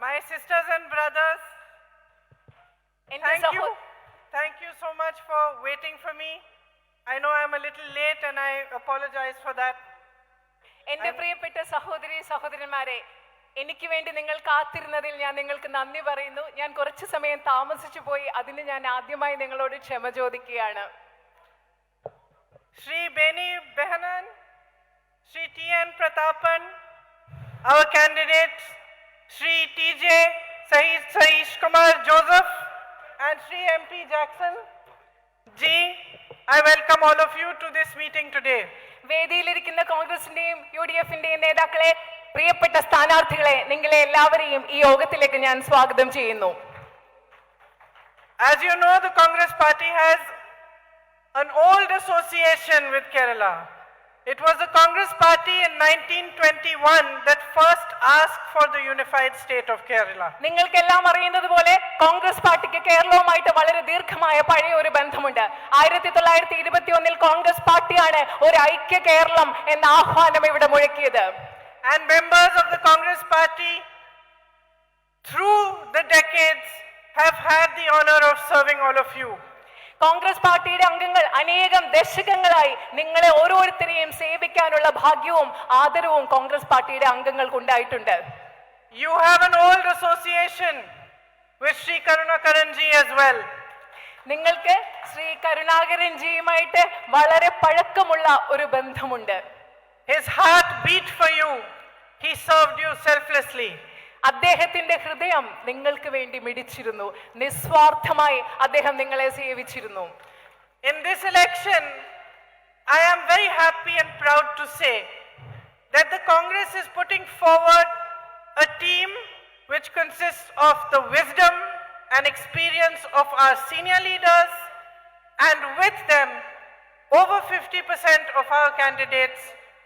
My sisters and brothers, thank you so much for waiting for me. I know I'm a little late and I apologize for that. എൻ്റെ പ്രിയപ്പെട്ട സഹോദരി സഹോദരന്മാരെ, എനിക്ക് വേണ്ടി നിങ്ങൾ കാത്തിരുന്നതിൽ ഞാൻ നിങ്ങൾക്ക് നന്ദി പറയുന്നു. ഞാൻ കുറച്ച് സമയം താമസിച്ചു പോയി, അതിന് ഞാൻ ആദ്യമായി നിങ്ങളോട് ക്ഷമ ചോദിക്കുകയാണ്. Shri Beni Behanan, Shri T.N. Pratapan, our candidates, Shri T.J. Saish Kumar Joseph and Shri M.P. Jackson Ji, I welcome all of you to this meeting today. വേദിയിലിരിക്കുന്ന കോൺഗ്രസിന്റെയും UDF-ന്റെയും നേതാക്കളെ, പ്രിയപ്പെട്ട സ്ഥാനാർത്ഥികളെ, നിങ്ങളെ എല്ലാവരെയും ഈ യോഗത്തിലേക്ക് ഞാൻ സ്വാഗതം ചെയ്യുന്നു. As you know, the Congress Party has an old association with Kerala. It was the Congress Party in 1921 that first asked for the unified state of Kerala. നിങ്ങൾക്കെല്ലാം അറിയുന്നത് പോലെ കോൺഗ്രസ് പാർട്ടിക്ക് കേരളവുമായിട്ട് വളരെ ദീർഘമായ പഴയ ഒരു ബന്ധമുണ്ട്. 1921 കോൺഗ്രസ് പാർട്ടിയാണ് ഒരു ഐക്യ കേരളം എന്ന ആഹ്വാനം ഇവിടെ മുഴക്കിയത്. And members of the Congress Party through the decades have had the honor of serving all of you. Congress പാർട്ടിയുടെ അംഗങ്ങൾ അനേകം ദശകങ്ങളായി നിങ്ങളെ ഓരോരുത്തരെയും സേവിക്കാനുള്ള ഭാഗ്യവും ആദരവും കോൺഗ്രസ് പാർട്ടിയുടെ അംഗങ്ങൾക്ക് ഉണ്ടായിട്ടുണ്ട്. You have an old association with Shri Karunakaran ji as well. നിങ്ങൾക്ക് ശ്രീ കരുണാകരൻ ജിയുമായിട്ട് വളരെ പഴക്കമുള്ള ഒരു ബന്ധമുണ്ട്. His heart beat for you. He served you selflessly. അദ്ദേഹത്തിന്റെ ഹൃദയം നിങ്ങൾക്ക് വേണ്ടി മിടിച്ചിരുന്നു. നിസ്വാർത്ഥമായി അദ്ദേഹം നിങ്ങളെ സേവിച്ചിരുന്നു. In this election, I am very happy and proud to say that the Congress is putting forward a team which consists of the wisdom and experience of our senior leaders, and with them, over 50% of our candidates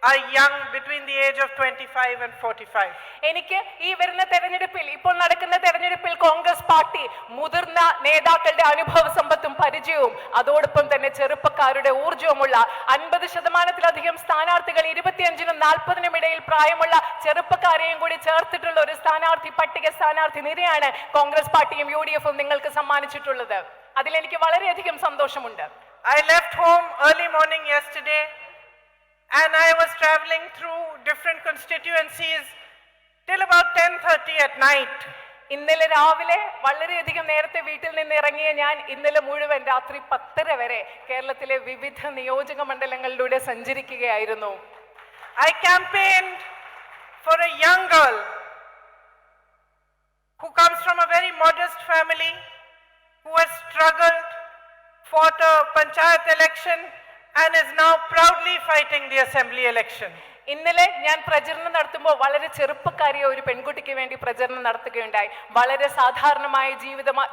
are young, between the age of 25 and 45. എനിക്ക് ഈ വരുന്ന തെരഞ്ഞെടുപ്പിൽ, ഇപ്പോൾ നടക്കുന്ന തെരഞ്ഞെടുപ്പിൽ Congress party മുതിർന്ന നേതാക്കളുടെ അനുഭവ സമ്പത്തും പരിചയവും അതോടൊപ്പം തന്നെ ചെറുപ്പക്കാരുടെ ഊർജവുമുള്ള 50%-ലധികം സ്ഥാനാർത്ഥികൾ, 25-നും 40-നും ഇടയിൽ പ്രായമുള്ള ചെറുപ്പക്കാരെയും കൂടി ചേർത്തിട്ടുള്ള ഒരു സ്ഥാനാർത്ഥി നിരയാണ് കോൺഗ്രസ് പാർട്ടിയും UDF-ഉം നിങ്ങൾക്ക് സമ്മാനിച്ചിട്ടുള്ളത്. അതിലെനിക്ക് വളരെയധികം സന്തോഷമുണ്ട്. I left home early morning yesterday and I was traveling through different constituencies till about 10:30 at night. ഇന്നലെ രാവിലെ വളരെയധികം നേരത്തെ വീട്ടിൽ നിന്ന് ഇറങ്ങിയ ഞാൻ ഇന്നലെ മുഴുവൻ രാത്രി 10:30 വരെ കേരളത്തിലെ വിവിധ നിയോജക മണ്ഡലങ്ങളിലൂടെ സഞ്ചരിക്കുകയായിരുന്നു. I campaigned for a young girl who comes from a very modest family, who has struggled, fought a panchayat election and is now proudly fighting the assembly election. ഇന്നലെ ഞാൻ പ്രചരണം നടത്തുമ്പോൾ വളരെ ചെറുപ്പക്കാരിയ ഒരു പെൺകുട്ടിക്ക് വേണ്ടി പ്രചരണം നടത്തുകയുണ്ടായി. വളരെ സാധാരണമായ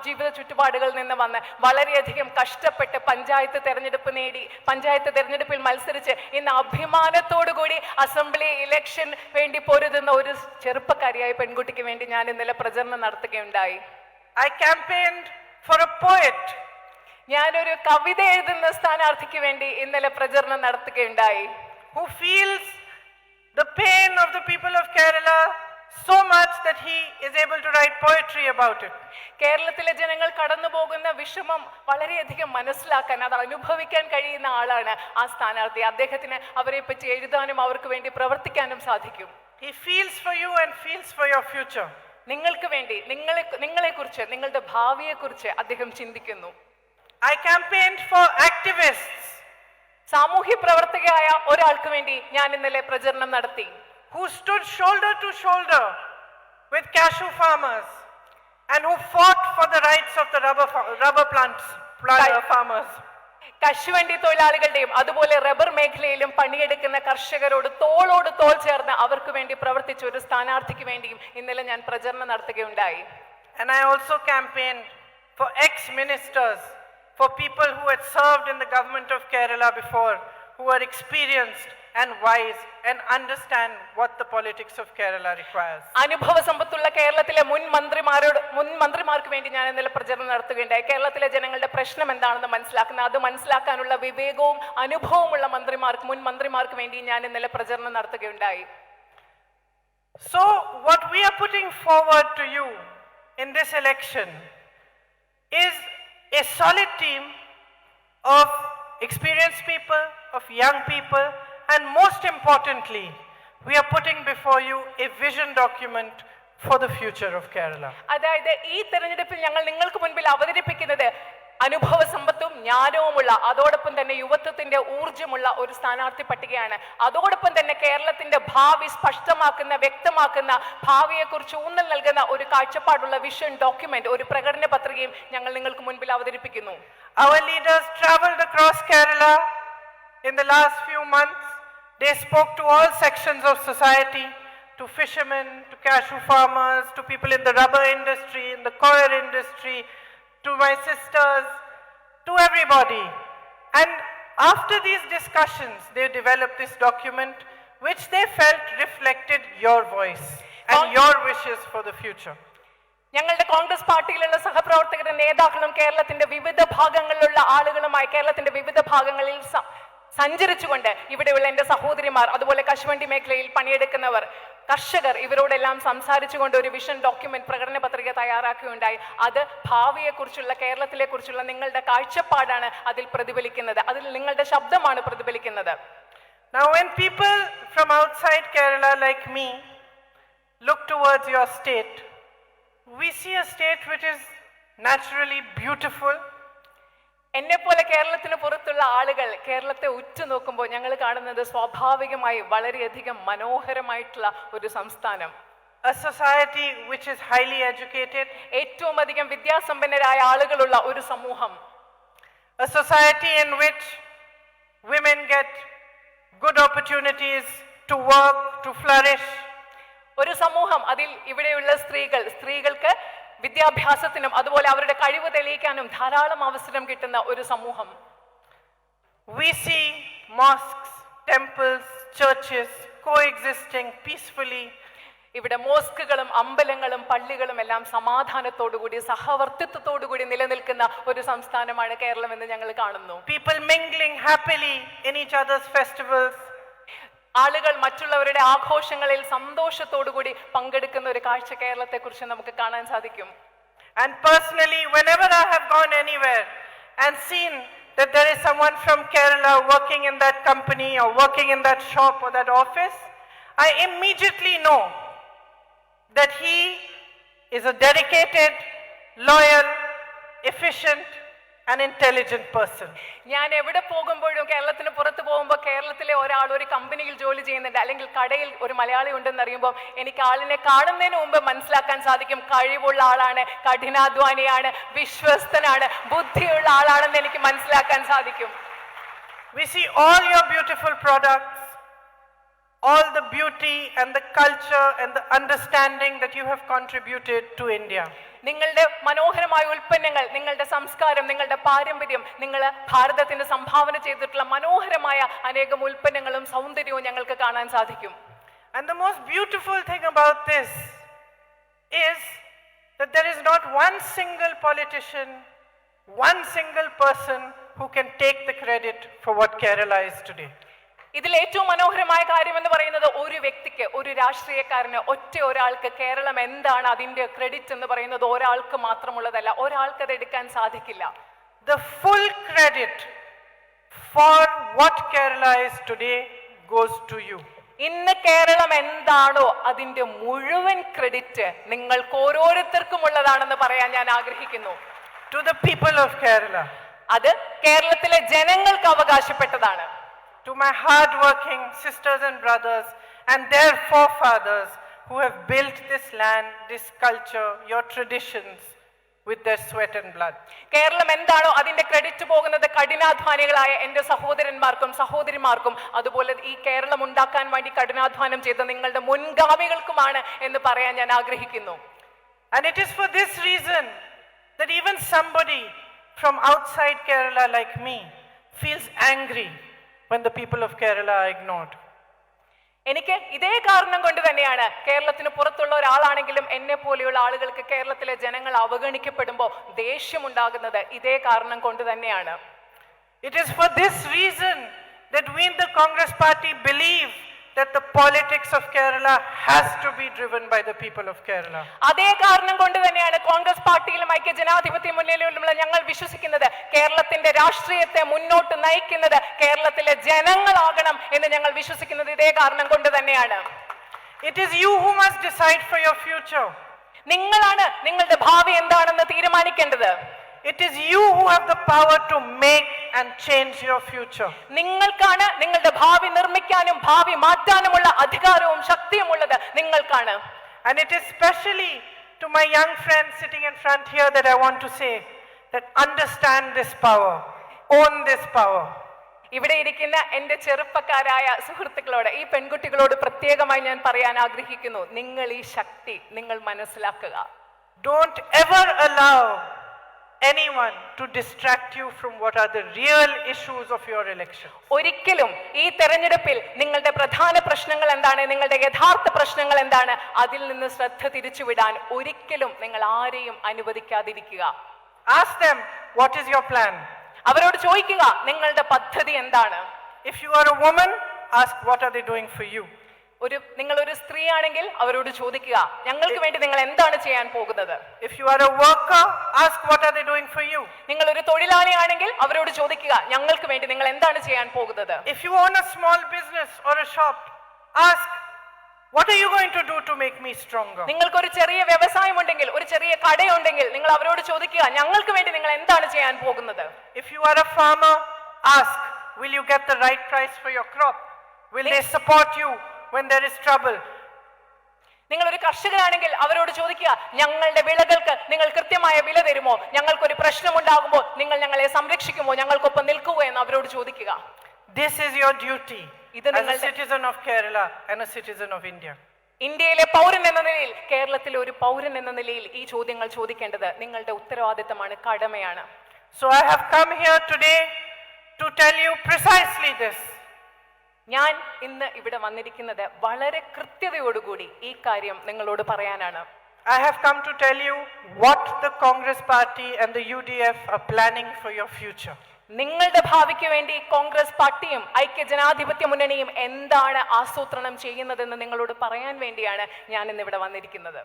ജീവിത ചുറ്റുപാടുകളിൽ നിന്ന് വന്ന് വളരെയധികം കഷ്ടപ്പെട്ട് പഞ്ചായത്ത് തെരഞ്ഞെടുപ്പിൽ മത്സരിച്ച് ഇന്ന് അഭിമാനത്തോടുകൂടി അസംബ്ലി ഇലക്ഷൻ വേണ്ടി പൊരുതുന്ന ഒരു ചെറുപ്പക്കാരിയായ പെൺകുട്ടിക്ക് വേണ്ടി ഞാൻ ഇന്നലെ പ്രചരണം നടത്തുകയുണ്ടായി. I campaigned for a poet. ഞാനൊരു കവിത എഴുതുന്ന സ്ഥാനാർത്ഥിക്ക് വേണ്ടി ഇന്നലെ പ്രചരണം നടത്തുകയുണ്ടായി. Who feels the pain of the people of Kerala so much that he is able to write poetry about it. കേരളത്തിലെ ജനങ്ങൾ കടന്നു പോകുന്ന വിഷമം വളരെയധികം മനസ്സിലാക്കാൻ, അത് അനുഭവിക്കാൻ കഴിയുന്ന ആളാണ് ആ സ്ഥാനാർത്ഥി. അദ്ദേഹത്തിന് അവരെ പറ്റി എഴുതാനും അവർക്ക് വേണ്ടി പ്രവർത്തിക്കാനും സാധിക്കും. He feels for you and feels for your future. നിങ്ങൾക്ക് വേണ്ടി, നിങ്ങളെക്കുറിച്ച്, നിങ്ങളുടെ ഭാവിയെക്കുറിച്ച് അദ്ദേഹം ചിന്തിക്കുന്നു. I campaigned for activists. സാമൂഹ്യ പ്രവർത്തകയായ ഒരാൾക്ക് വേണ്ടി ഞാൻ ഇന്നലെ പ്രചരണം നടത്തി. Who stood shoulder to shoulder with cashew farmers and who fought for the rights of the rubber plant farmers. കശുവണ്ടി തൊഴിലാളികളുടെയും അതുപോലെ റബ്ബർ മേഖലയിലും പണിയെടുക്കുന്ന കർഷകരോട് തോളോട് തോൾ ചേർന്ന് അവർക്ക് വേണ്ടി പ്രവർത്തിച്ച ഒരു സ്ഥാനാർത്ഥിക്ക് വേണ്ടിയും ഇന്നലെ ഞാൻ പ്രചരണം നടത്തുകയുണ്ടായി. And I also campaigned for ex-ministers, for people who had served in the government of Kerala before, who are experienced and wise and understand what the politics of Kerala requires. അനുഭവ സമ്പത്തുള്ള കേരളത്തിലെ മുൻ മന്ത്രിമാർക്ക് വേണ്ടി ഞാൻ ഇന്നലെ പ്രചരണം നടത്തുകയുണ്ടായി. കേരളത്തിലെ ജനങ്ങളുടെ പ്രശ്നം എന്താണെന്ന് അത് മനസ്സിലാക്കാനുള്ള വിവേകവും അനുഭവമുള്ള മുൻ മന്ത്രിമാർക്ക് വേണ്ടി ഞാൻ ഇന്നലെ പ്രചരണം നടത്തുകയുണ്ടായി. So, what we are putting forward to you in this election is a solid team of experienced people, of young people, and most importantly, we are putting before you a vision document for the future of Kerala. അതായത് ഈ തെരഞ്ഞെടുപ്പിൽ ഞങ്ങൾ നിങ്ങൾക്ക് മുൻപിൽ അവതരിപ്പിക്കുന്നത് അനുഭവ സമ്പത്തും ജ്ഞാനവുമുള്ള അതോടൊപ്പം തന്നെ യുവത്വത്തിന്റെ ഊർജ്ജമുള്ള ഒരു സ്ഥാനാർത്ഥി പട്ടികയാണ്. അതോടൊപ്പം തന്നെ കേരളത്തിന്റെ ഭാവി സ്പഷ്ടമാക്കുന്ന വ്യക്തമാക്കുന്ന ഭാവിയെക്കുറിച്ച് ഊന്നൽ നൽകുന്ന ഒരു കാഴ്ചപ്പാടുള്ള വിഷൻ ഡോക്യുമെന്റ്, ഒരു പ്രകടന പത്രികയും ഞങ്ങൾ നിങ്ങൾക്ക് മുൻപിൽ അവതരിപ്പിക്കുന്നു. Our leaders traveled across Kerala in the last few months. They spoke to all sections of society, to fishermen, to cashew farmers, to people in the rubber industry, in the coir industry, to my sisters, to everybody. And after these discussions, they developed this document which they felt reflected your voice and your wishes for the future. ഞങ്ങളുടെ കോൺഗ്രസ് പാർട്ടിയിലുള്ള സഹപ്രവർത്തകരും നേതാക്കളും കേരളത്തിന്റെ വിവിധ ഭാഗങ്ങളിലുള്ള ആളുകളുമായി കേരളത്തിന്റെ വിവിധ ഭാഗങ്ങളിൽ സഞ്ചരിച്ചുകൊണ്ട് ഇവിടെയുള്ള എൻ്റെ സഹോദരിമാർ, അതുപോലെ കശുവണ്ടി മേഖലയിൽ പണിയെടുക്കുന്നവർ, കർഷകർ, ഇവരോടെല്ലാം സംസാരിച്ചുകൊണ്ട് ഒരു വിഷൻ ഡോക്യുമെന്റ് പ്രകടന പത്രിക തയ്യാറാക്കുകയുണ്ടായി. അത് ഭാവിയെക്കുറിച്ചുള്ള കേരളത്തിലെ കുറിച്ചുള്ള നിങ്ങളുടെ കാഴ്ചപ്പാടാണ് അതിൽ പ്രതിഫലിക്കുന്നത്, അതിൽ നിങ്ങളുടെ ശബ്ദമാണ് പ്രതിഫലിക്കുന്നത്. Now when people from outside Kerala like me look towards your state, we see a state which is naturally beautiful. എന്നെ പോലെ കേരളത്തിന് പുറത്തുള്ള ആളുകൾ കേരളത്തെ ഉറ്റുനോക്കുമ്പോൾ ഞങ്ങൾ കാണുന്നത് സ്വാഭാവികമായി വളരെയധികം മനോഹരമായിട്ടുള്ള ഒരു സംസ്ഥാനം, a society which is highly educated, ഏറ്റവും അധികം വിദ്യാസമ്പന്നരായ ആളുകളുള്ള ഒരു സമൂഹം, a society in which women get good opportunities to work, to flourish, ഒരു സമൂഹം അതിൽ ഇവിടെയുള്ള സ്ത്രീകൾക്ക് വിദ്യാഭ്യാസത്തിനും അതുപോലെ അവരുടെ കഴിവ് തെളിയിക്കാനും ധാരാളം അവസരം കിട്ടുന്ന ഒരു സമൂഹം. We see mosques, temples, churches coexisting peacefully. ഇവിടെ മോസ്കുകളും അമ്പലങ്ങളും പള്ളികളും എല്ലാം സമാധാനത്തോടുകൂടി സഹവർത്തിത്വത്തോടുകൂടി നിലനിൽക്കുന്ന ഒരു സംസ്ഥാനമാണ് കേരളം എന്ന് ഞങ്ങൾ കാണുന്നു. People mingling happily in each other's festivals. ആളുകൾ മറ്റുള്ളവരുടെ ആഘോഷങ്ങളിൽ സന്തോഷത്തോടുകൂടി പങ്കെടുക്കുന്ന ഒരു കാഴ്ച കേരളത്തെ കുറിച്ച് നമുക്ക് കാണാൻ സാധിക്കും. And personally, whenever I have gone anywhere and seen that there is someone from Kerala working in that company or working in that shop or that office, I immediately know that he is a dedicated, loyal, efficient and intelligent person. ഞാൻ എവിടെ പോകുമ്പോഴും കേരളത്തിന് പുറത്ത് പോകുമ്പോൾ കേരളത്തിലെ ഒരാൾ ഒരു കമ്പനിയിൽ ജോലി ചെയ്യുന്നുണ്ട് അല്ലെങ്കിൽ കടയിൽ ഒരു മലയാളി ഉണ്ടെന്ന് അറിയുമ്പോൾ എനിക്ക് ആളിനെ കാണുന്നതിന് മുമ്പ് മനസ്സിലാക്കാൻ സാധിക്കും കഴിവുള്ള ആളാണ്, കഠിനാധ്വാനിയാണ്, വിശ്വസ്തനാണ്, ബുദ്ധിയുള്ള ആളാണെന്ന് എനിക്ക് മനസ്സിലാക്കാൻ സാധിക്കും. We see all your beautiful products, all the beauty and the culture and the understanding that you have contributed to India. നിങ്ങളുടെ മനോഹരമായ ഉൽപ്പന്നങ്ങൾ, നിങ്ങളുടെ സംസ്കാരം, നിങ്ങളുടെ പാരമ്പര്യം, നിങ്ങൾ ഭാരതത്തിന് സംഭാവന ചെയ്തിട്ടുള്ള മനോഹരമായ അനേകം ഉൽപ്പന്നങ്ങളും സൗന്ദര്യവും ഞങ്ങൾക്ക് കാണാൻ സാധിക്കും. And the most beautiful thing about this is that there is not one single politician, one single person who can take the credit for what Kerala is today. ഇതിൽ ഏറ്റവും മനോഹരമായ കാര്യം എന്ന് പറയുന്നത് ഒരു വ്യക്തിക്ക്, ഒരു രാഷ്ട്രീയക്കാരന്, ഒറ്റ ഒരാൾക്ക് കേരളം എന്താണ് അതിന്റെ ക്രെഡിറ്റ് എന്ന് പറയുന്നത് ഒരാൾക്ക് മാത്രമുള്ളതല്ല, ഒരാൾക്ക് അത് എടുക്കാൻ സാധിക്കില്ല. The full credit for what Kerala is today goes to you. ഇന്ന് കേരളം എന്താണോ അതിന്റെ മുഴുവൻ ക്രെഡിറ്റ് നിങ്ങൾക്ക് ഓരോരുത്തർക്കും ഉള്ളതാണെന്ന് പറയാൻ ഞാൻ ആഗ്രഹിക്കുന്നു. To the people of Kerala. അത് കേരളത്തിലെ ജനങ്ങൾക്ക് അവകാശപ്പെട്ടതാണ്. To my hard-working sisters and brothers and their forefathers who have built this land, this culture, your traditions with their sweat and blood. Keralam എന്താണോ അതിന്റെ ക്രെഡിറ്റ് പോകുന്നത് കഠിനാധ്വാനികളായ എൻ്റെ സഹോദരന്മാർക്കും സഹോദരിമാർക്കും അതുപോലെ ഈ കേരളം ഉണ്ടാക്കാൻ വേണ്ടി കഠിനാധ്വാനം ചെയ്ത നിങ്ങളുടെ മുൻഗാമികൾക്കുമാണ് എന്ന് പറയാൻ ഞാൻ ആഗ്രഹിക്കുന്നു. And it is for this reason that even somebody from outside Kerala like me feels angry when the people of Kerala are ignored. എനിക്ക് ഇതേ കാരണം കൊണ്ട് തന്നെയാണ് കേരളത്തിന് പുറത്തുള്ള ഒരാളാണെങ്കിലും എന്നെ പോലെയുള്ള ആളുകൾക്ക് കേരളത്തിലെ ജനങ്ങൾ അവഗണിക്കപ്പെടുമ്പോൾ ദേഷ്യമുണ്ടാകുന്നത് ഇതേ കാരണം കൊണ്ട് തന്നെയാണ്. It is for this reason that we in the Congress party believe that the politics of Kerala has to be driven by the people of Kerala. അതേ കാരണം കൊണ്ട് തന്നെയാണ് കോൺഗ്രസ് പാർട്ടിയിലും ഐക്യ ജനാധിപത്യ മുന്നണിയിലുമുള്ള ഞങ്ങൾ വിശ്വസിക്കുന്നത് കേരളത്തിന്റെ രാഷ്ട്രീയത്തെ മുന്നോട്ട് നയിക്കുന്നത് കേരളത്തിലെ ജനങ്ങളാകണം എന്ന് ഞങ്ങൾ വിശ്വസിക്കുന്നത് ഇതേ കാരണം കൊണ്ട് തന്നെയാണ്. It is you who must decide for your future. നിങ്ങളാണ് നിങ്ങളുടെ ഭാവി എന്താണെന്ന് തീരുമാനിക്കേണ്ടത്. It is you who have the power to make and change your future. നിങ്ങൾക്കാണ് നിങ്ങളുടെ ഭാവി നിർമ്മിക്കാനും ഭാവി മാറ്റാനുമുള്ള അധികാരവും ശക്തിയും ഉള്ളത് നിങ്ങൾക്കാണ്. And it is especially to my young friends sitting in front here that I want to say that understand this power, own this power. ഇവിടെ ഇരിക്കുന്ന എന്റെ ചെറുപ്പക്കാരായ സുഹൃത്തുക്കളോട് ഈ പെൺകുട്ടികളോട് പ്രത്യേകമായി ഞാൻ പറയാൻ ആഗ്രഹിക്കുന്നു, നിങ്ങൾ ഈ ശക്തി നിങ്ങൾ മനസ്സിലാക്കുക. Don't ever allow anyone to distract you from what are the real issues of your election. ഒരിക്കലും ഈ തെരഞ്ഞെടുപ്പിൽ നിങ്ങളുടെ പ്രധാന പ്രശ്നങ്ങൾ എന്താണ്, നിങ്ങളുടെ യഥാർത്ഥ പ്രശ്നങ്ങൾ എന്താണ്, അതിൽ നിന്ന് ശ്രദ്ധ തിരിച്ചുവിടാൻ ഒരിക്കലും നിങ്ങൾ ആരെയും അനുവദിക്കാതിരിക്കുക. Ask them, what is your plan? അവരോട് ചോദിക്കുക, നിങ്ങളുടെ പദ്ധതി എന്താണ്. If you are a woman, ask what are they doing for you. നിങ്ങൾ ഒരു സ്ത്രീ ആണെങ്കിൽ അവരോട് ചോദിക്കുക, ഞങ്ങൾക്ക് വേണ്ടി നിങ്ങൾ എന്താണ് ചെയ്യാൻ പോകുന്നത്. If you are a worker, ask what are they doing for you. നിങ്ങൾ ഒരു തൊഴിലാളിയാണെങ്കിൽ അവരോട് ചോദിക്കുക, ഞങ്ങൾക്ക് വേണ്ടി നിങ്ങൾ എന്താണ് ചെയ്യാൻ പോകുന്നത്. If you own a small business or a shop, ask what are you going to do to make me stronger. നിങ്ങൾക്ക് ഒരു ചെറിയ വ്യവസായം ഉണ്ടെങ്കിൽ, ഒരു ചെറിയ കടയുണ്ടെങ്കിൽ നിങ്ങൾ അവരോട് ചോദിക്കുക, ഞങ്ങൾക്ക് വേണ്ടി നിങ്ങൾ എന്താണ് ചെയ്യാൻ പോകുന്നത്. If you are a farmer, ask will you get the right price for your crop. Will they support you when there is trouble. നിങ്ങൾ ഒരു കർഷകനാണെങ്കിൽ അവരോട് ചോദിക്കുക, ഞങ്ങളുടെ വിളകൾക്ക് നിങ്ങൾ കൃത്യമായ വില തരുമോ, ഞങ്ങൾക്കൊരു പ്രശ്നമുണ്ടാകുമ്പോൾ നിങ്ങൾ ഞങ്ങളെ സംരക്ഷിക്കുമോ, ഞങ്ങൾക്കൊപ്പം നിൽക്കുമോ എന്ന് അവരോട് ചോദിക്കുക. This is your duty as a citizen of Kerala and a citizen of India. ഇന്ത്യയിലെ പൗരൻ എന്ന നിലയിൽ, കേരളത്തിലെ ഒരു പൗരൻ എന്ന നിലയിൽ ഈ ചോദ്യങ്ങൾ ചോദിക്കേണ്ടത് നിങ്ങളുടെ ഉത്തരവാദിത്തമാണ്, കടമയാണ്. So I have come here today to tell you precisely this. ഞാൻ ഇന്ന് ഇവിടെ വന്നിരിക്കുന്നത് വളരെ കൃത്യതയോടുകൂടി ഈ കാര്യം നിങ്ങളോട് പറയാനാണ്. I have come to tell you what the Congress party and the UDF are planning for your future. നിങ്ങളുടെ ഭാവിക്ക് വേണ്ടി കോൺഗ്രസ് പാർട്ടിയും ഐക്യ ജനാധിപത്യ മുന്നണിയും എന്താണ് ആസൂത്രണം ചെയ്യുന്നതെന്ന് നിങ്ങളോട് പറയാൻ വേണ്ടിയാണ് ഞാൻ ഇന്ന് ഇവിടെ വന്നിരിക്കുന്നത്.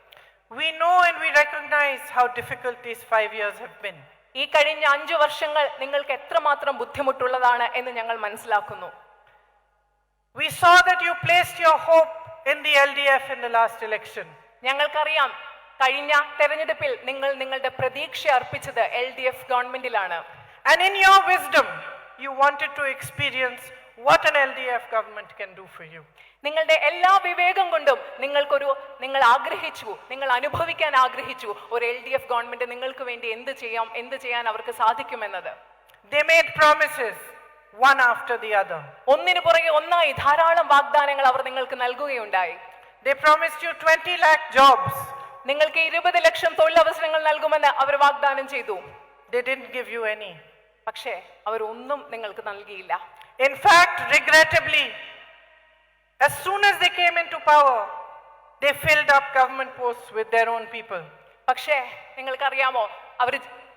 We know and we recognize how difficult these 5 years have been. ഈ കഴിഞ്ഞ 5 വർഷങ്ങൾ നിങ്ങൾക്ക് എത്രമാത്രം ബുദ്ധിമുട്ടുള്ളതാണ് എന്ന് ഞങ്ങൾ മനസ്സിലാക്കുന്നു. We saw that you placed your hope in the LDF in the last election. ഞങ്ങൾക്കറിയാം, കഴിഞ്ഞ തെരഞ്ഞെടുപ്പിൽ നിങ്ങൾ നിങ്ങളുടെ പ്രതീക്ഷ അർപ്പിച്ചത് LDF ഗവൺമെന്റിലാണ്. And in your wisdom, you wanted to experience what an LDF government can do for you. നിങ്ങളുടെ എല്ലാ വിവേകം കൊണ്ടും നിങ്ങൾ ആഗ്രഹിച്ചു, നിങ്ങൾ അനുഭവിക്കാൻ ആഗ്രഹിച്ചു ഒരു LDF ഗവൺമെന്റ് നിങ്ങൾക്ക് വേണ്ടി എന്ത് ചെയ്യാൻ അവർക്ക് സാധിക്കുമെന്നത്. They made promises one after the other. ഒന്നിനു പുറകെ ഒന്നായി ധാരാളം വാഗ്ദാനങ്ങൾ അവർ നിങ്ങൾക്ക് നൽകുകയുണ്ടായി. They promised you 20 lakh jobs. നിങ്ങൾക്ക് 20 ലക്ഷം തൊഴിലവസരങ്ങൾ നൽകുമെന്ന് അവർ വാഗ്ദാനം ചെയ്തു. They didn't give you any. പക്ഷേ അവരൊന്നും നിങ്ങൾക്ക് നൽകിയില്ല. In fact, regrettably, as soon as they came into power, they filled up government posts with their own people. പക്ഷേ നിങ്ങൾക്കറിയാമോ, അവർ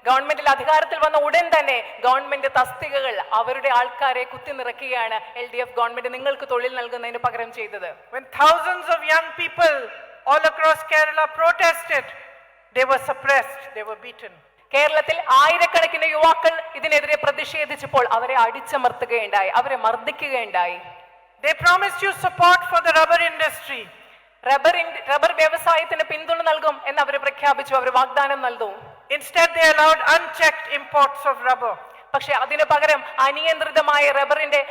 ഗവൺമെന്റിൽ അധികാരത്തിൽ വന്ന ഉടൻ തന്നെ ഗവൺമെന്റ് തസ്തികകൾ അവരുടെ ആൾക്കാരെ കുത്തി നിറയ്ക്കുകയാണ് LDF ഗവൺമെന്റ് നിങ്ങൾക്ക് തൊഴിൽ നൽകുന്നതിന് പകരം ചെയ്തത്. When thousands of young people all across Kerala protested, they were suppressed, they were beaten. കേരളത്തിൽ ആയിരക്കണക്കിന് യുവാക്കൾ ഇതിനെതിരെ പ്രതിഷേധിച്ചപ്പോൾ അവരെ അടിച്ചമർത്തുകയുണ്ടായി, അവരെ മർദ്ദിക്കുകയുണ്ടായി. They promised you support for the rubber industry. Rubber വ്യവസായത്തിന് പിന്തുണ നൽകും എന്ന് അവർ പ്രഖ്യാപിച്ചു, അവർ വാഗ്ദാനം നൽകും. Instead, they allowed unchecked imports of rubber. പക്ഷെ അതിനു പകരം അനിയന്ത്രിതമായ റബ്ബറിന്റെ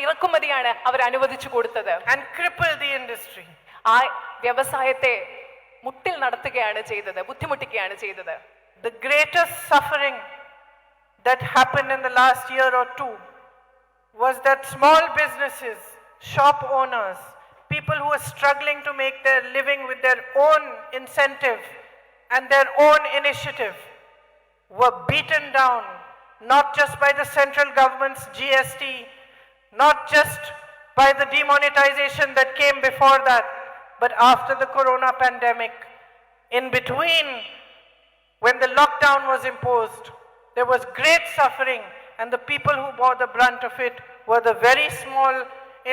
ഇറക്കുമതിയാണ് അവർ അനുവദിച്ചു കൊടുത്തത്. And crippled the industry. ആ വ്യവസായത്തെ മുട്ടിൽ നടത്തുകയാണ് ചെയ്തത്, ബുദ്ധിമുട്ടിക്കുകയാണ് ചെയ്തത്. The greatest suffering that happened in the last year or two was that small businesses, shop owners, people who were struggling to make their living with their own incentive and their own initiative were beaten down, not just by the central government's GST, not just by the demonetization that came before that, but after the corona pandemic. In between, when the lockdown was imposed, there was great suffering, and the people who bore the brunt of it were the very small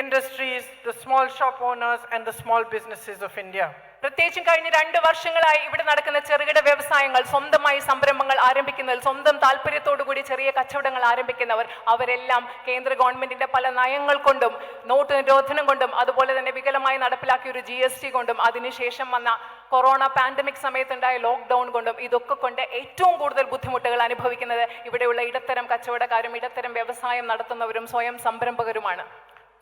industries, the small shop owners, and the small businesses of India. പ്രത്യേകിച്ചും കഴിഞ്ഞ 2 വർഷങ്ങളായി ഇവിടെ നടക്കുന്ന ചെറുകിട വ്യവസായങ്ങൾ, സ്വന്തമായി സംരംഭങ്ങൾ ആരംഭിക്കുന്നവർ, സ്വന്തം താല്പര്യത്തോടുകൂടി ചെറിയ കച്ചവടങ്ങൾ ആരംഭിക്കുന്നവർ, അവരെല്ലാം കേന്ദ്ര ഗവൺമെന്റിന്റെ പല നയങ്ങൾ കൊണ്ടും നോട്ട് നിരോധനം കൊണ്ടും അതുപോലെ തന്നെ വികലമായി നടപ്പിലാക്കിയ ഒരു GST കൊണ്ടും അതിനുശേഷം വന്ന കൊറോണ പാൻഡമിക് സമയത്തുണ്ടായ ലോക്ക്ഡൌൺ കൊണ്ടും ഇതൊക്കെ കൊണ്ട് ഏറ്റവും കൂടുതൽ ബുദ്ധിമുട്ടുകൾ അനുഭവിക്കുന്നത് ഇവിടെയുള്ള ഇടത്തരം കച്ചവടക്കാരും ഇടത്തരം വ്യവസായം നടത്തുന്നവരും സ്വയം സംരംഭകരുമാണ്.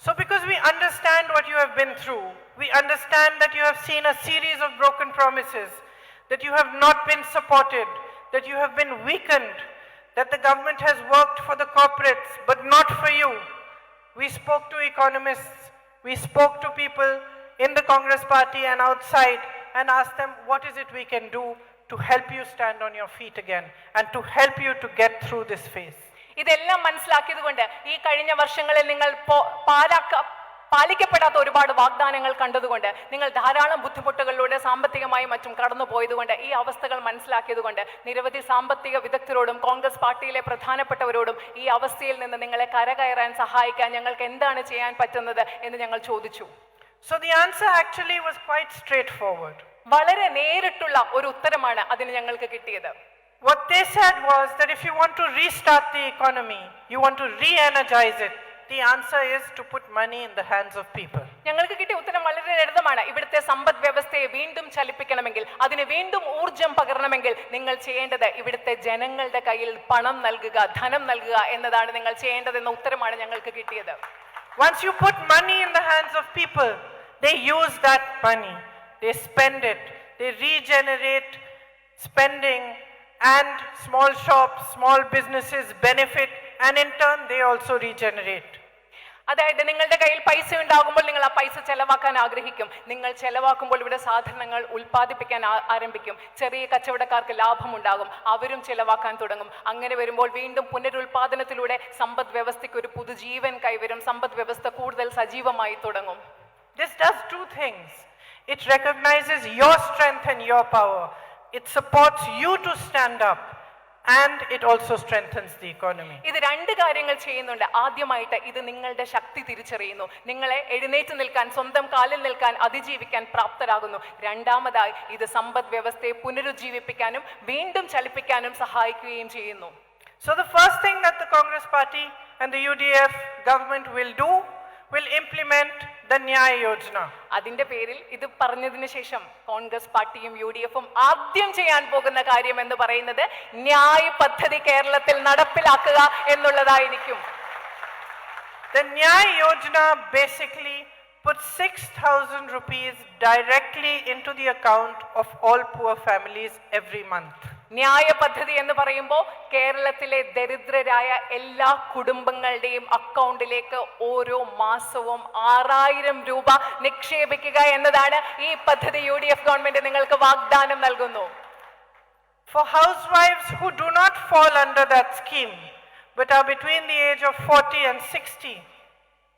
So because we understand what you have been through, we understand that you have seen a series of broken promises, that you have not been supported, that you have been weakened, that the government has worked for the corporates but not for you. We spoke to economists, we spoke to people in the Congress party and outside and asked them, what is it we can do to help you stand on your feet again and to help you to get through this phase? ഇതെല്ലാം മനസ്സിലാക്കിയതുകൊണ്ട് ഈ കഴിഞ്ഞ വർഷങ്ങളിൽ നിങ്ങൾ പാലിക്കപ്പെടാത്ത ഒരുപാട് വാഗ്ദാനങ്ങൾ കണ്ടതുകൊണ്ട്, നിങ്ങൾ ധാരാളം ബുദ്ധിമുട്ടുകളിലൂടെ സാമ്പത്തികമായും മറ്റും കടന്നുപോയതുകൊണ്ട്, ഈ അവസ്ഥകൾ മനസ്സിലാക്കിയതുകൊണ്ട് നിരവധി സാമ്പത്തിക വിദഗ്ധരോടും കോൺഗ്രസ് പാർട്ടിയിലെ പ്രധാനപ്പെട്ടവരോടും ഈ അവസ്ഥയിൽ നിന്ന് നിങ്ങളെ കരകയറാൻ സഹായിക്കാൻ ഞങ്ങൾക്ക് എന്താണ് ചെയ്യാൻ പറ്റുന്നത് എന്ന് ഞങ്ങൾ ചോദിച്ചു. So the answer actually was quite straightforward. വളരെ നേരിട്ടുള്ള ഒരു ഉത്തരമാണ് അതിന് ഞങ്ങൾക്ക് കിട്ടിയത്. What they said was that if you want to restart the economy, you want to re-energize it, the answer is to put money in the hands of people. ഞങ്ങൾക്ക് കിട്ടിയ ഉത്തരം വളരെ ലളിതമാണ്. ഇവിടുത്തെ സമ്പദ് വ്യവസ്ഥയെ വീണ്ടും ചലിപ്പിക്കണമെങ്കിൽ, അതിന് വീണ്ടും ഊർജം പകരണമെങ്കിൽ നിങ്ങൾ ചെയ്യേണ്ടത് ഇവിടുത്തെ ജനങ്ങളുടെ കയ്യിൽ പണം നൽകുക, ധനം നൽകുക എന്നതാണ് നിങ്ങൾ ചെയ്യേണ്ടതെന്ന ഉത്തരമാണ് ഞങ്ങൾക്ക് കിട്ടിയത്. Once you put money in the hands of people, they use that money, they spend it, they regenerate spending, and small shops, small businesses benefit, and in turn they also regenerate. അതായത് നിങ്ങളുടെ കയ്യിൽ പൈസ ഉണ്ടാകുമ്പോൾ നിങ്ങൾ ആ പൈസ ചെലവാക്കാൻ ആഗ്രഹിക്കും. നിങ്ങൾ ചെലവാക്കുമ്പോൾ ഇവിടെ സാധനങ്ങൾ ഉൽപ്പാദിപ്പിക്കാൻ ആരംഭിക്കും. ചെറിയ കച്ചവടക്കാർക്ക് ലാഭമുണ്ടാകും, അവരും ചെലവാക്കാൻ തുടങ്ങും. അങ്ങനെ വരുമ്പോൾ വീണ്ടും പുനരുൽപാദനത്തിലൂടെ സമ്പദ് വ്യവസ്ഥയ്ക്ക് ഒരു പുതുജീവൻ കൈവരും. സമ്പദ് വ്യവസ്ഥ കൂടുതൽ സജീവമായി തുടങ്ങും. This does two things. It recognizes your strength and your power. It supports you to stand up, and it also strengthens the economy. ഇത് 2 കാര്യങ്ങൾ ചെയ്യുന്നുണ്ട്. ആദ്യമായിട്ട് ഇത് നിങ്ങളുടെ ശക്തി തിരിച്ചറിയുന്നു, നിങ്ങളെ എഴുന്നേറ്റ് നിൽക്കാൻ, സ്വന്തം കാലിൽ നിൽക്കാൻ, അതിജീവിക്കാൻ പ്രാപ്തരാകുന്നു. രണ്ടാമതായി ഇത് സമ്പദ് വ്യവസ്ഥയെ പുനരുജ്ജീവിപ്പിക്കാനും വീണ്ടും ചലിപ്പിക്കാനും സഹായിക്കുകയും ചെയ്യുന്നു. So the first thing that the Congress party and the UDF government will do will implement the Nyaya Yojana. അതിന്റെ പേരിൽ ഇത് പറഞ്ഞതിന് ശേഷം കോൺഗ്രസ് പാർട്ടിയും UDFും ആദ്യം ചെയ്യാൻ പോകുന്ന കാര്യം എന്ന് പറയുന്നത് ന്യായ് പദ്ധതി കേരളത്തിൽ നടപ്പിലാക്കുക എന്നുള്ളതായിരിക്കും. The Nyaya Yojana basically puts 6,000 rupees directly into the account of all poor families every month. ന്യായ പദ്ധതി എന്ന് പറയുമ്പോൾ കേരളത്തിലെ ദരിദ്രരായ എല്ലാ കുടുംബങ്ങളുടെയും അക്കൗണ്ടിലേക്ക് ഓരോ മാസവും 6,000 രൂപ നിക്ഷേപിക്കുക എന്നതാണ് ഈ പദ്ധതി UDF ഗവൺമെന്റ് നിങ്ങൾക്ക് വാഗ്ദാനം നൽകുന്നു. For housewives who do not fall under that scheme but are between the age of 40 and 60,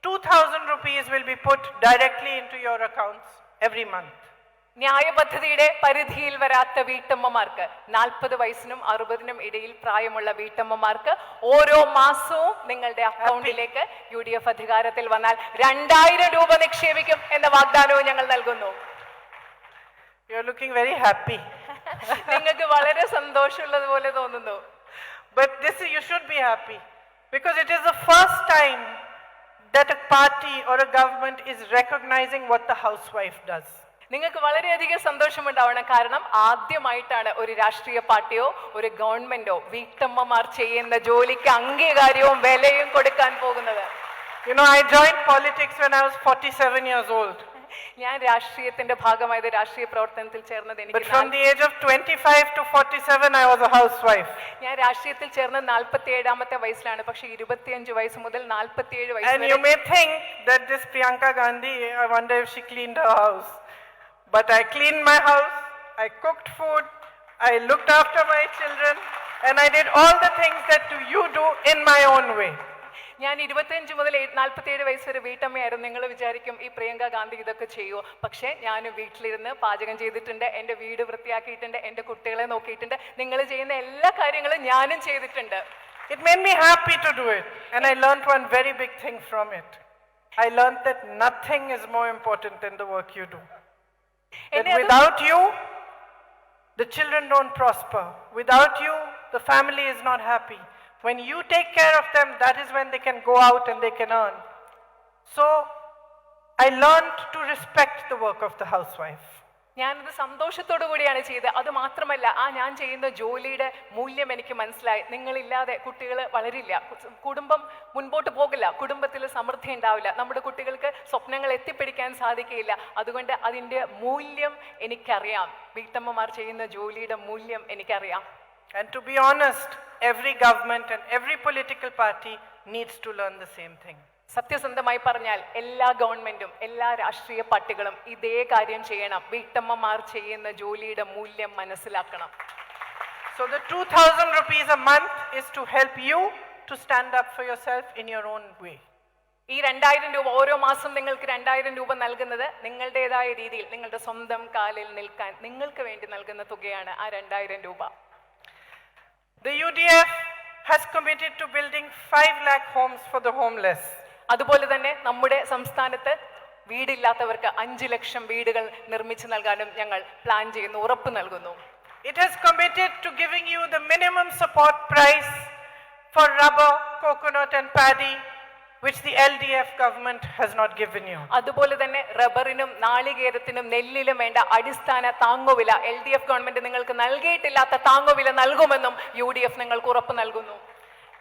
2,000 rupees will be put directly into your accounts every month. ന്യായ പദ്ധതിയുടെ പരിധിയിൽ വരാത്ത വീട്ടമ്മമാർക്ക്, 40 വയസ്സിനും 60നും ഇടയിൽ പ്രായമുള്ള വീട്ടമ്മമാർക്ക് ഓരോ മാസവും നിങ്ങളുടെ അക്കൗണ്ടിലേക്ക് UDF അധികാരത്തിൽ വന്നാൽ 2,000 രൂപ നിക്ഷേപിക്കും എന്ന വാഗ്ദാനവും ഞങ്ങൾ നൽകുന്നു. You are looking very happy. നിങ്ങൾക്ക് വളരെ സന്തോഷമുള്ളതുപോലെ തോന്നുന്നു. But you should be happy because it is the first time that a party or a government is recognizing what the housewife does. നിങ്ങൾക്ക് വളരെയധികം സന്തോഷമുണ്ടാവണം. കാരണം ആദ്യമായിട്ടാണ് ഒരു രാഷ്ട്രീയ പാർട്ടിയോ ഒരു ഗവൺമെന്റോ വീട്ടമ്മമാർ ചെയ്യുന്ന ജോലിക്ക് അംഗീകാരവും വിലയും കൊടുക്കാൻ പോകുന്നത്. You know, I joined politics when I was 47 years old. ഞാൻ രാഷ്ട്രീയത്തിന്റെ ഭാഗമായത് രാഷ്ട്രീയ പ്രവർത്തനത്തിൽ ചേർന്നത് But from the age of 25 to 47 I was a housewife. ഞാൻ രാഷ്ട്രീയത്തിൽ ചേർന്നത് 47ാമത്തെ വയസ്സിലാണ്. പക്ഷേ 25 വയസ്സ് മുതൽ 47 വയസ്സ് And you may think that this Priyanka Gandhi, I wonder if she cleaned her house. But I cleaned my house, I cooked food, I looked after my children, and I did all the things that you do in my own way. ഞാൻ 25 മുതൽ 47 വയസ്സ് വരെ വീട്ടമ്മയായിരുന്നു. നിങ്ങൾ വിചാരിക്കും ഈ പ്രിയങ്ക ഗാന്ധി ഇതൊക്കെ ചെയ്യുമോ? പക്ഷേ ഞാൻ വീട്ടിലിരുന്ന് പാചകം ചെയ്തിട്ടുണ്ട്, എൻ്റെ വീട് വൃത്തിയാക്കിയിട്ടുണ്ട്, എൻ്റെ കുട്ടികളെ നോക്കിയിട്ടുണ്ട്. നിങ്ങൾ ചെയ്യുന്ന എല്ലാ കാര്യങ്ങളും ഞാനും ചെയ്തിട്ടുണ്ട്. It made me happy to do it, and I learned one very big thing from it. I learned that nothing is more important than the work you do. That എന്നെ അത് without you, the children don't prosper. Without you, the family is not happy. When you take care of them, that is when they can go out and they can earn. So, I learned to respect the work of the housewife. ഞാനത് സന്തോഷത്തോടു കൂടിയാണ് ചെയ്തത്. അത് മാത്രമല്ല, ഞാൻ ചെയ്യുന്ന ജോലിയുടെ മൂല്യം എനിക്ക് മനസ്സിലായി. നിങ്ങളില്ലാതെ കുട്ടികൾ വളരില്ല, കുടുംബം മുൻപോട്ട് പോകില്ല, കുടുംബത്തിൽ സമൃദ്ധി ഉണ്ടാവില്ല, നമ്മുടെ കുട്ടികൾക്ക് സ്വപ്നങ്ങൾ എത്തിപ്പിടിക്കാൻ സാധിക്കില്ല. അതുകൊണ്ട് അതിൻ്റെ മൂല്യം എനിക്കറിയാം. വീട്ടമ്മമാർ ചെയ്യുന്ന ജോലിയുടെ മൂല്യം എനിക്കറിയാം. And to be honest, every government and every political party needs to learn the same thing. സത്യസന്ധമായി പറഞ്ഞാൽ എല്ലാ ഗവൺമെന്റും എല്ലാ രാഷ്ട്രീയ പാർട്ടികളും ഇതേ കാര്യം ചെയ്യണം. വീട്ടമ്മമാർ ചെയ്യുന്ന ജോലിയുടെ മൂല്യം മനസ്സിലാക്കണം. So the 2,000 rupees a month is to help you to stand up for yourself in your own way. ഈ 2000 രൂപ ഓരോ മാസം നിങ്ങൾക്ക് 2000 രൂപ നൽകുന്നത് നിങ്ങളുടേതായ രീതിയിൽ നിങ്ങളുടെ സ്വന്തം കാലിൽ നിൽക്കാൻ നിങ്ങൾക്ക് വേണ്ടി നൽകുന്ന തുകയാണ് ആ 2000 രൂപ. The UDF has committed to building 5 lakh homes for the homeless. അതുപോലെ തന്നെ നമ്മുടെ സംസ്ഥാനത്ത് വീടില്ലാത്തവർക്ക് 5 ലക്ഷം വീടുകൾ നിർമ്മിച്ചു നൽകാനും ഞങ്ങൾ പ്ലാൻ ചെയ്യുന്നു, ഉറപ്പ് നൽകുന്നു. It has committed to giving you the minimum support price for rubber, coconut and paddy, which the LDF government has not given you. അതുപോലെ തന്നെ റബ്ബറിനും നാളികേരത്തിനും നെല്ലിലും വേണ്ട അടിസ്ഥാന താങ്ങുവില LDF ഗവൺമെന്റ് നിങ്ങൾക്ക് നൽകിയിട്ടില്ലാത്ത താങ്ങുവില നൽകുമെന്നും UDF നിങ്ങൾക്ക് ഉറപ്പ് നൽകുന്നു.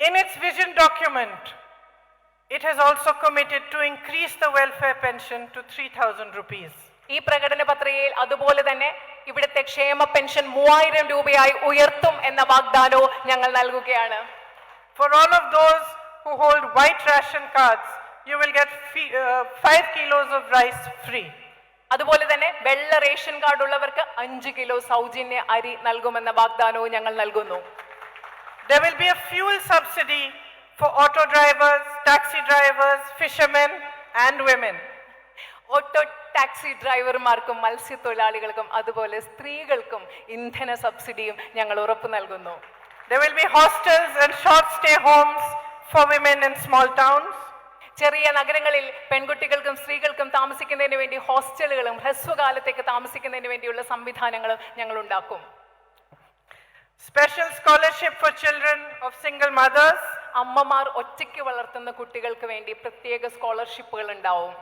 In its vision document, it has also committed to increase the welfare pension to 3,000 rupees. ഈ പ്രകടന പത്രികയിൽ അതുപോലെ തന്നെ ഇവിടുത്തെ ക്ഷേമ പെൻഷൻ 3000 രൂപയായി ഉയർത്തും എന്ന വാഗ്ദാനവും ഞങ്ങൾ നൽകുകയാണ്. For all of those who hold white ration cards, you will get 5 kilos of rice free. അതുപോലെ തന്നെ വെള്ള റേഷൻ കാർഡ് ഉള്ളവർക്ക് 5 കിലോ സൗജന്യ അരി നൽകുമെന്ന വാഗ്ദാനവും ഞങ്ങൾ നൽകുന്നു. There will be a fuel subsidy for auto drivers, taxi drivers, fishermen and women. Auto taxi ഡ്രൈവർമാർക്കും മത്സ്യത്തൊഴിലാളികൾക്കും അതുപോലെ സ്ത്രീകൾക്കും ഇന്ധന സബ്സിഡിയും ഞങ്ങൾ ഉറപ്പ് നൽകുന്നു. There will be hostels and short stay homes for women in small towns. ചെറിയ നഗരങ്ങളിൽ പെൺകുട്ടികൾക്കും സ്ത്രീകൾക്കും താമസിക്കുന്നതിന് വേണ്ടി ഹോസ്റ്റലുകളും ഹ്രസ്വകാലത്തേക്ക് താമസിക്കുന്നതിന് വേണ്ടിയുള്ള സംവിധാനങ്ങളും ഞങ്ങൾ ഉണ്ടാക്കും. Special scholarship for children of single mothers. അമ്മമാർ ഒറ്റയ്ക്ക് വളർത്തുന്ന കുട്ടികൾക്ക് വേണ്ടി പ്രത്യേക സ്കോളർഷിപ്പുകൾ ഉണ്ടാവും.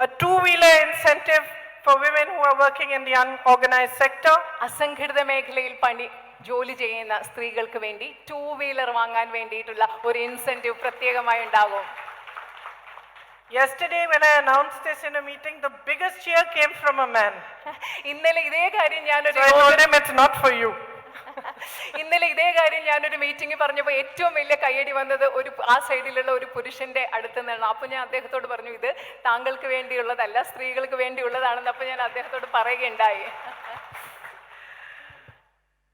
A two-wheeler incentive for women who are working in the unorganized sector. അസംഘടിത മേഖലയിൽ ജോലി ചെയ്യുന്ന സ്ത്രീകൾക്ക് വേണ്ടി 2 വീലർ വാങ്ങാൻ വേണ്ടിയിട്ടുള്ള ഒരു ഇൻസെന്റീവ് പ്രത്യേകമായി ഉണ്ടാകും. Yesterday when I announced this in a meeting, the biggest cheer came from a man. ഇന്നലെ ഇതേ കാര്യം So I told him it's not for you. ഞാനൊരു മീറ്റിംഗ് പറഞ്ഞപ്പോൾ ഏറ്റവും വലിയ കയ്യടി വന്നത് ആ സൈഡിലുള്ള ഒരു പുരുഷന്റെ അടുത്ത് നിന്നാണ്. അപ്പൊ ഞാൻ അദ്ദേഹത്തോട് പറഞ്ഞു, ഇത് താങ്കൾക്ക് വേണ്ടിയുള്ളതല്ല, സ്ത്രീകൾക്ക് വേണ്ടിയുള്ളതാണെന്ന്. അപ്പൊ ഞാൻ അദ്ദേഹത്തോട് പറയുകയുണ്ടായി.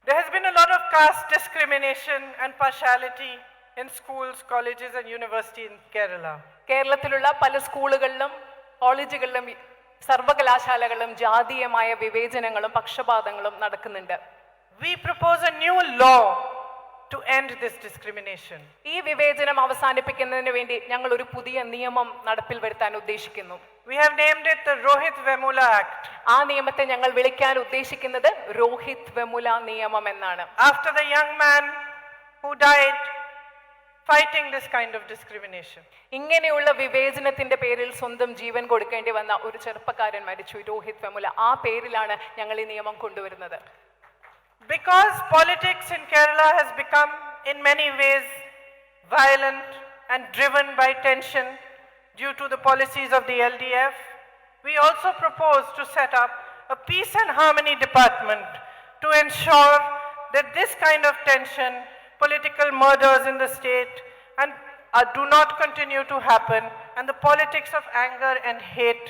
There has been a lot of caste discrimination and partiality in schools, colleges and universities in Kerala. കേരളത്തിലുള്ള പല സ്കൂളുകളിലും കോളേജുകളിലും സർവകലാശാലകളിലും ജാതീയമായ വിവേചനങ്ങളും പക്ഷപാതങ്ങളും നടക്കുന്നുണ്ട്. We propose a new law to end this discrimination. ഈ വിവേചനം അവസാനിപ്പിക്കുന്നതിന് വേണ്ടി ഞങ്ങൾ ഒരു പുതിയ നിയമം നടപ്പിൽ വരുത്താൻ ഉദ്ദേശിക്കുന്നു. We have named it the Rohit Vemula Act. ആ നിയമത്തെ ഞങ്ങൾ വിളിക്കാൻ ഉദ്ദേശിക്കുന്നത് രോഹിത് വെമുല നിയമം എന്നാണ്. After the young man who died fighting this kind of discrimination. ഇങ്ങനെയുള്ള വിവേചനത്തിന്റെ പേരിൽ സ്വന്തം ജീവൻ കൊടുക്കേണ്ടി വന്ന ഒരു ചെറുപ്പക്കാരൻ മരിച്ചു, രോഹിത് വെമുല. ആ പേരിലാണ് ഞങ്ങൾ ഈ നിയമം കൊണ്ടുവരുന്നത്. Because politics in Kerala has become in many ways violent and driven by tension due to the policies of the LDF, we also propose to set up a peace and harmony department to ensure that this kind of tension, political murders in the state and do not continue to happen, and the politics of anger and hate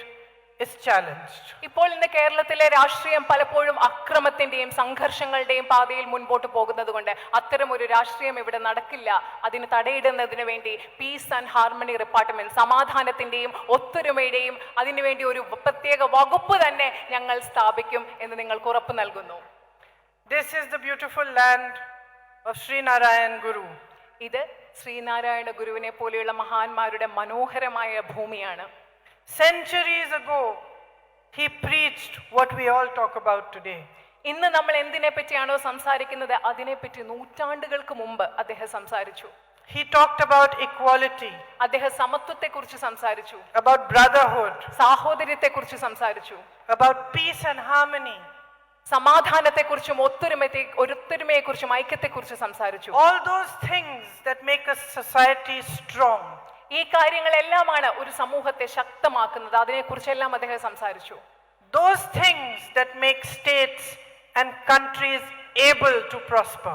is challenged. ഇപ്പോൾ ഇന്ന് കേരളത്തിലെ രാഷ്ട്രീയം പലപ്പോഴും അക്രമത്തിന്റെയും സംഘർഷങ്ങളുടെയും പാതയിൽ മുൻപോട്ട് പോകുന്നത് കൊണ്ട് അത്തരം ഒരു രാഷ്ട്രീയം ഇവിടെ നടക്കില്ല. അതിന് തടയിടുന്നതിന് വേണ്ടി പീസ് ആൻഡ് ഹാർമണി ഡിപ്പാർട്ട്മെന്റ്, സമാധാനത്തിന്റെയും ഒത്തൊരുമയുടെയും അതിനുവേണ്ടി ഒരു പ്രത്യേക വകുപ്പ് തന്നെ ഞങ്ങൾ സ്ഥാപിക്കും എന്ന് നിങ്ങൾക്ക് ഉറപ്പ് നൽകുന്നു. This is the beautiful land of Sri Narayan Guru. ഇത് ശ്രീനാരായണ ഗുരുവിനെ പോലെയുള്ള മഹാന്മാരുടെ മനോഹരമായ ഭൂമിയാണ്. Centuries ago, he preached what we all talk about today. ഇന്ന് നമ്മൾ എന്തിനെ പറ്റിയാണോ സംസാരിക്കുന്നത് അതിനെപ്പറ്റി നൂറ്റാണ്ടുകൾക്ക് മുമ്പ് അദ്ദേഹം സംസാരിച്ചു. He talked about equality, അദ്ദേഹം സമത്വത്തെക്കുറിച്ച് സംസാരിച്ചു, about brotherhood, സാഹോദര്യത്തെക്കുറിച്ച് സംസാരിച്ചു, about peace and harmony. സമാധാനത്തെക്കുറിച്ചും ഒത്തൊരുമയെക്കുറിച്ചും ഐക്യത്തെക്കുറിച്ച് സംസാരിച്ചു. All those things that make a society strong. ഈ കാര്യങ്ങളെല്ലാമാണ് ഒരു സമൂഹത്തെ ശക്തമാക്കുന്നത്. അതിനെക്കുറിച്ചെല്ലാം അദ്ദേഹം സംസാരിച്ചു. Those things that make states and countries able to prosper.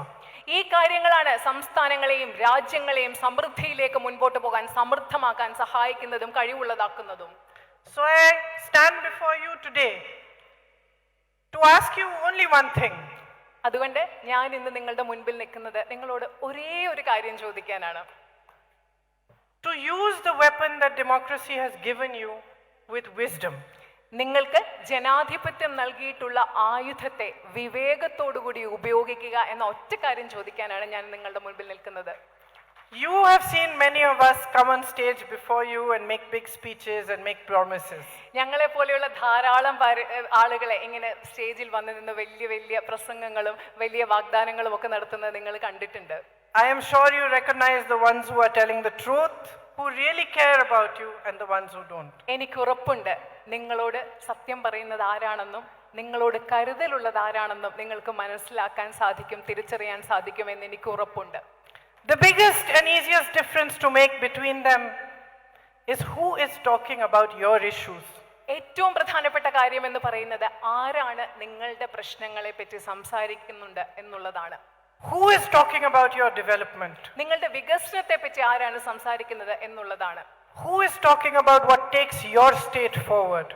ഈ കാര്യങ്ങളാണ് സംസ്ഥാനങ്ങളെയും രാജ്യങ്ങളെയും സമൃദ്ധിയിലേക്ക് മുൻപോട്ട് പോകാൻ സമൃദ്ധമാക്കാൻ സഹായിക്കുന്നതും കഴിവുള്ളതാക്കുന്നതും. So I stand before you today to ask you only one thing. അതുകൊണ്ട് ഞാൻ ഇന്ന് നിങ്ങളുടെ മുൻപിൽ നിൽക്കുന്നത് നിങ്ങളോട് ഒരേ ഒരു കാര്യം ചോദിക്കാനാണ്. To use the weapon that democracy has given you with wisdom. നിങ്ങൾക്ക് ജനാധിപത്യം നൽകിയിട്ടുള്ള ആയുധത്തെ വിവേകത്തോടുകൂടി ഉപയോഗിക്കുക എന്ന ഒറ്റ കാര്യം ചോദിക്കാനാണ് ഞാൻ നിങ്ങളുടെ മുൻപിൽ നിൽക്കുന്നത്. You have seen many of us come on stage before you and make big speeches and make promises. ഞങ്ങളെ പോലെയുള്ള ധാരാളം ആളുകളെ ഇങ്ങനെ സ്റ്റേജിൽ വന്നു നിന്ന് വലിയ വലിയ പ്രസംഗങ്ങളും വലിയ വാഗ്ദാനങ്ങളും ഒക്കെ നടത്തുന്നത് നിങ്ങൾ കണ്ടിട്ടുണ്ട്. I am sure you recognize the ones who are telling the truth, who really care about you, and the ones who don't. എനിക്ക് ഉറപ്പുണ്ട് നിങ്ങളോട് സത്യം പറയുന്നത് ആരാണെന്നും നിങ്ങളോട് കരുതലുള്ളത് ആരാണെന്നും നിങ്ങൾക്ക് മനസ്സിലാക്കാൻ സാധിക്കും, തിരിച്ചറിയാൻ സാധിക്കും എന്ന് എനിക്ക് ഉറപ്പുണ്ട്. The biggest and easiest difference to make between them is who is talking about your issues. ഏറ്റവും പ്രധാനപ്പെട്ട കാര്യം എന്ന് പറയുന്നത് ആരാണ് നിങ്ങളുടെ പ്രശ്നങ്ങളെ പറ്റി സംസാരിക്കുന്നുണ്ട് എന്നുള്ളതാണ്. Who is talking about your development? നിങ്ങളുടെ വികസനത്തെ പറ്റി ആരാണ് സംസാരിക്കുന്നത് എന്നുള്ളതാണ്. Who is talking about what takes your state forward?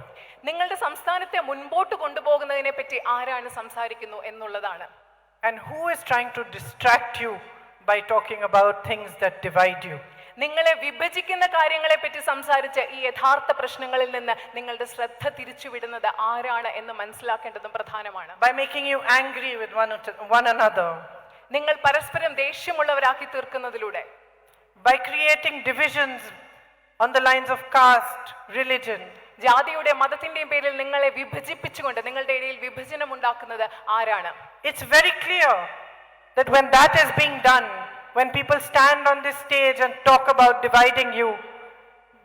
നിങ്ങളുടെ സംസ്ഥാനത്തെ മുൻപോട്ട് കൊണ്ടുപോകുന്നതിനെ പറ്റി ആരാണ് സംസാരിക്കുന്നു എന്നുള്ളതാണ്. And who is trying to distract you by talking about things that divide you? നിങ്ങളെ വിഭജിക്കുന്ന കാര്യങ്ങളെ പറ്റി സംസാരിച്ച് ഈ യഥാർത്ഥ പ്രശ്നങ്ങളിൽ നിന്ന് നിങ്ങളുടെ ശ്രദ്ധ തിരിച്ചുവിടുന്നത് ആരാണ് എന്ന് മനസ്സിലാക്കേണ്ടതും പ്രധാനമാണ്. By making you angry with one another. നിങ്ങൾ പരസ്പരം ദേഷ്യമുള്ളവരാക്കി തീർക്കുന്നതിലൂടെ. By creating divisions on the lines of caste, religion. ജാതിയുടെ മതത്തിന്റെയും പേരിൽ നിങ്ങളെ വിഭജിപ്പിച്ചുകൊണ്ട് നിങ്ങളുടെ ഇടയിൽ വിഭജനം ഉണ്ടാക്കുന്നത് ആരാണ്? It's very clear that when that is being done, when people stand on this stage and talk about dividing you,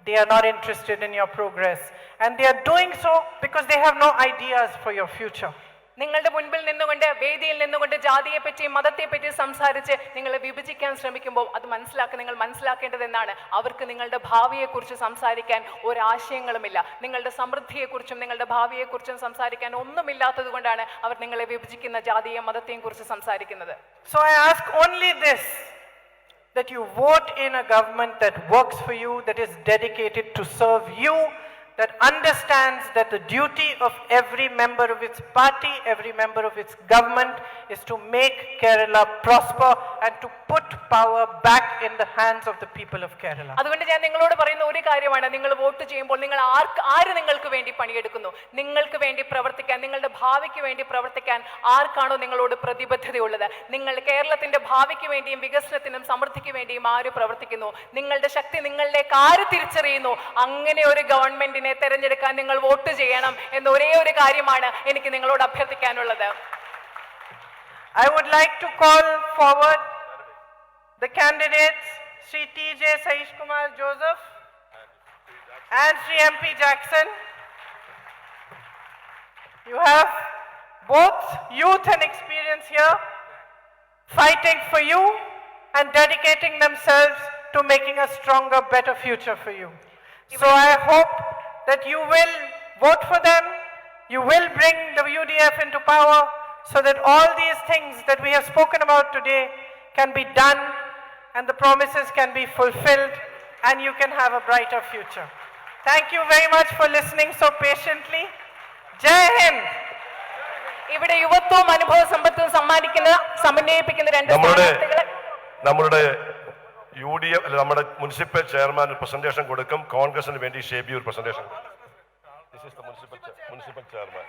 they are not interested in your progress, and they are doing so because they have no ideas for your future. നിങ്ങളുടെ മുൻപിൽ നിന്നുകൊണ്ട് വേദിയിൽ നിന്നുകൊണ്ട് ജാതിയെ പറ്റിയും മതത്തെ പറ്റിയും സംസാരിച്ച് നിങ്ങളെ വിഭജിക്കാൻ ശ്രമിക്കുമ്പോൾ അത് നിങ്ങൾ മനസ്സിലാക്കേണ്ടത് എന്നാണ്, അവർക്ക് നിങ്ങളുടെ ഭാവിയെക്കുറിച്ച് സംസാരിക്കാൻ ഒരാശയങ്ങളുമില്ല. നിങ്ങളുടെ സമൃദ്ധിയെക്കുറിച്ചും നിങ്ങളുടെ ഭാവിയെക്കുറിച്ചും സംസാരിക്കാൻ ഒന്നുമില്ലാത്തത് കൊണ്ടാണ് അവർ നിങ്ങളെ വിഭജിക്കുന്ന ജാതിയെയും മതത്തെയും കുറിച്ച് സംസാരിക്കുന്നത്. So I ask only this, that you vote in a government that works for you, that is dedicated to serve you, that understands that the duty of every member of its party, every member of its government is to make Kerala prosper and to put power back in the hands of the people of Kerala. അതുകൊണ്ട് ഞാൻ നിങ്ങളോട് പറയുന്ന ഒരു കാര്യമാണ്, നിങ്ങൾ vote ചെയ്യുമ്പോൾ നിങ്ങൾ ആര് നിങ്ങൾക്ക് വേണ്ടി പണിയെടുക്കുന്നു, നിങ്ങൾക്ക് വേണ്ടി പ്രവർത്തിക്കാൻ, നിങ്ങളുടെ ഭാവിക്ക് വേണ്ടി പ്രവർത്തിക്കാൻ ആർക്കാണോ നിങ്ങളോട് പ്രതിബദ്ധതയുള്ളത്, നിങ്ങൾ കേരളത്തിന്റെ ഭാവിക്ക് വേണ്ടിയും വികസനത്തിനും സമൃദ്ധിക്ക് വേണ്ടിയും ആര് പ്രവർത്തിക്കുന്നു, നിങ്ങളുടെ ശക്തി നിങ്ങളിലേക്ക് ആര് തിരിച്ചറിയുന്നു, അങ്ങനെ ഒരു ഗവൺമെന്റിനെ തെരഞ്ഞെടുക്കാൻ നിങ്ങൾ വോട്ട് ചെയ്യണം എന്ന ഒരേ ഒരു കാര്യമാണ് എനിക്ക് നിങ്ങളോട് അഭ്യർത്ഥിക്കാനുള്ളത്. I would like to call forward the candidates Sri T.J. Saish Kumar Joseph and Sri M.P. Jackson. You have both youth and experience here, fighting for you and dedicating themselves to making a stronger, better future for you. So I hope that you will vote for them, you will bring the UDF into power, so that all these things that we have spoken about today can be done and the promises can be fulfilled and you can have a brighter future. Thank you very much for listening so patiently. Jai Hind! ഇവിടെ യുവത്വവും അനുഭവ സമ്പത്തും സമന്വയിപ്പിക്കുന്ന രണ്ട് നമ്മുടെ UDF നമ്മുടെ municipal chairman presentation കൊടുക്കും. കോൺഗ്രസിന് വേണ്ടി ഷേബി ഒരു presentation. This is the municipal chairman.